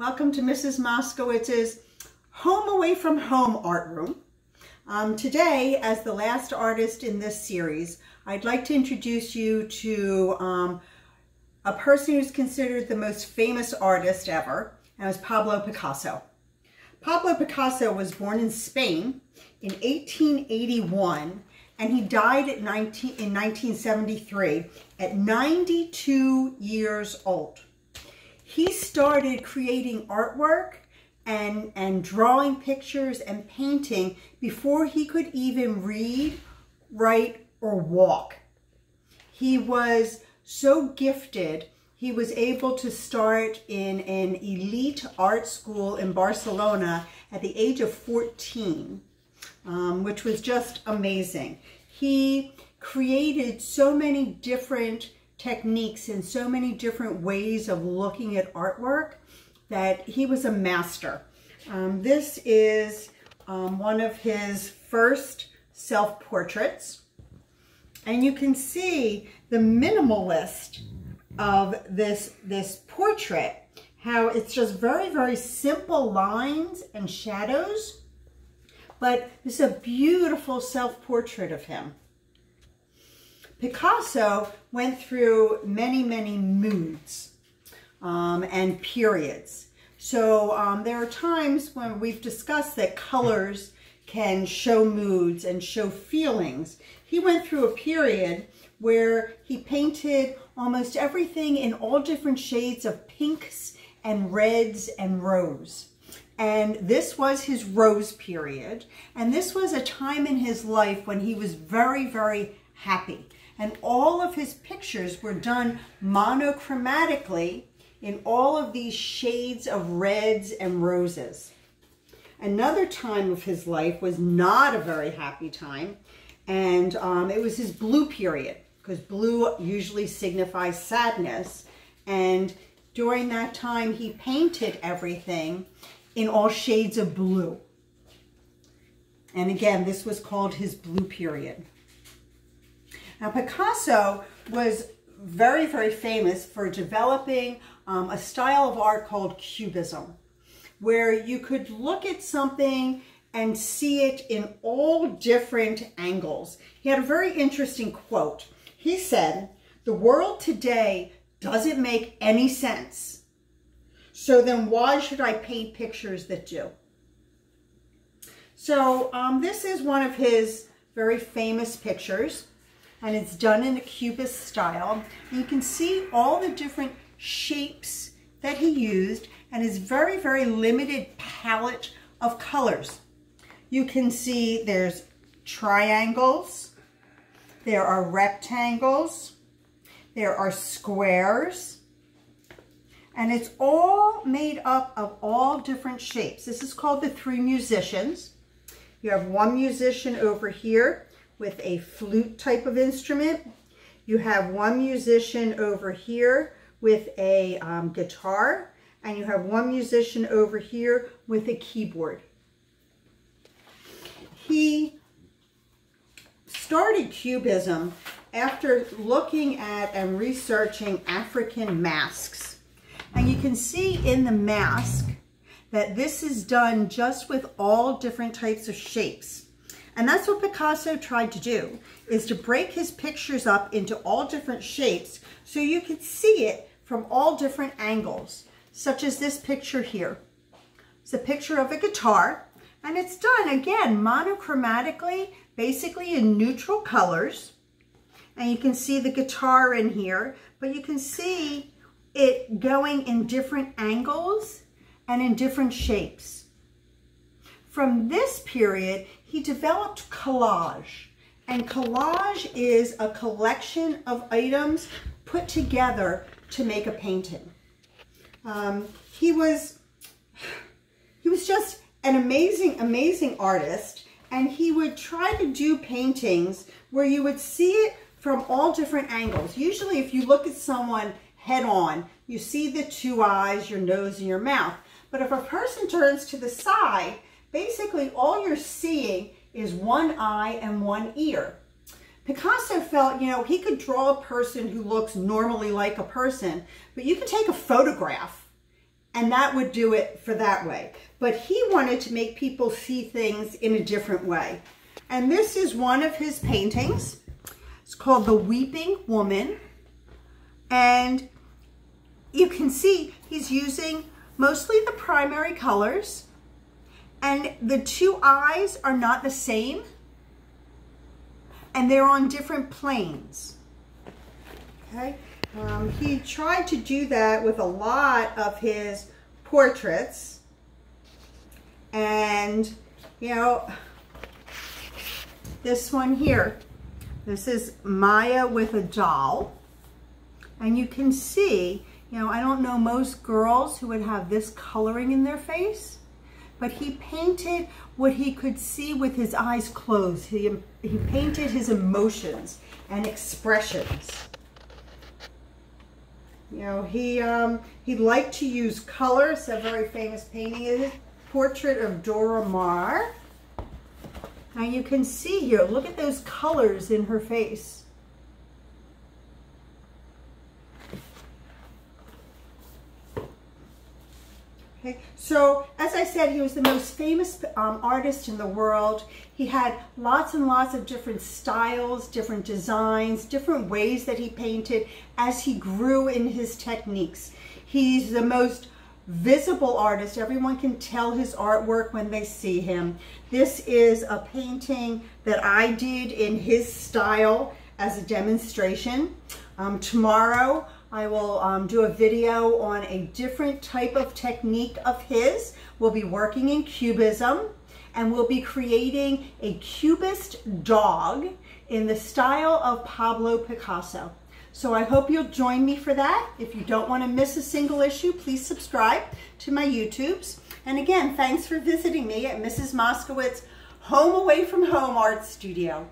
Welcome to Mrs. Moskowitz's Home Away from Home art room. Today, as the last artist in this series, I'd like to introduce you to a person who's considered the most famous artist ever, and it was Pablo Picasso. Pablo Picasso was born in Spain in 1881, and he died in 1973 at 92 years old. He started creating artwork and drawing pictures and painting before he could even read, write, or walk. He was so gifted, he was able to start in an elite art school in Barcelona at the age of 14, which was just amazing. He created so many different techniques and so many different ways of looking at artwork that he was a master. This is one of his first self-portraits, and you can see the minimalist of this portrait, how it's just very, very simple lines and shadows, but it's a beautiful self-portrait of him. Picasso went through many, many moods and periods. So there are times when we've discussed that colors can show moods and show feelings. He went through a period where he painted almost everything in all different shades of pinks and reds and rose. And this was his rose period. And this was a time in his life when he was very, very happy. And all of his pictures were done monochromatically in all of these shades of reds and roses. Another time of his life was not a very happy time, and it was his blue period, because blue usually signifies sadness. And during that time, he painted everything in all shades of blue. And again, this was called his blue period. Now, Picasso was very, very famous for developing a style of art called Cubism, where you could look at something and see it in all different angles. He had a very interesting quote. He said, "The world today doesn't make any sense, so then why should I paint pictures that do?" So this is one of his very famous pictures, and it's done in a cubist style. And you can see all the different shapes that he used and his very, very limited palette of colors. You can see there's triangles, there are rectangles, there are squares, and it's all made up of all different shapes. This is called the three musicians. You have one musician over here with a flute type of instrument. You have one musician over here with a guitar, and you have one musician over here with a keyboard. He started Cubism after looking at and researching African masks. And you can see in the mask that this is done just with all different types of shapes. And that's what Picasso tried to do, is to break his pictures up into all different shapes so you could see it from all different angles, such as this picture here. It's a picture of a guitar, and it's done, again, monochromatically, basically in neutral colors. And you can see the guitar in here, but you can see it going in different angles and in different shapes. From this period, he developed collage. And collage is a collection of items put together to make a painting. He was just an amazing, amazing artist. And he would try to do paintings where you would see it from all different angles. Usually, if you look at someone head on, you see the two eyes, your nose, and your mouth. But if a person turns to the side, basically all you're seeing is one eye and one ear. Picasso felt, he could draw a person who looks normally like a person, but you can take a photograph and that would do it for that way. But he wanted to make people see things in a different way. And this is one of his paintings. It's called The Weeping Woman. And you can see he's using mostly the primary colors. And the two eyes are not the same. And they're on different planes. Okay? He tried to do that with a lot of his portraits. And, you know, this one here, this is Maya with a doll. And you can see, you know, I don't know most girls who would have this coloring in their face, but he painted what he could see with his eyes closed. He painted his emotions and expressions. You know, he liked to use colors. A very famous painting is his portrait of Dora Maar. And you can see here, look at those colors in her face. Okay, so as I said, he was the most famous artist in the world. He had lots and lots of different styles, different designs, different ways that he painted as he grew in his techniques. He's the most visible artist. Everyone can tell his artwork when they see him. This is a painting that I did in his style as a demonstration. Tomorrow I will do a video on a different type of technique of his. We'll be working in Cubism, and we'll be creating a Cubist dog in the style of Pablo Picasso. So I hope you'll join me for that. If you don't want to miss a single issue, please subscribe to my YouTubes. And again, thanks for visiting me at Mrs. Moskowitz Home Away from Home Art Studio.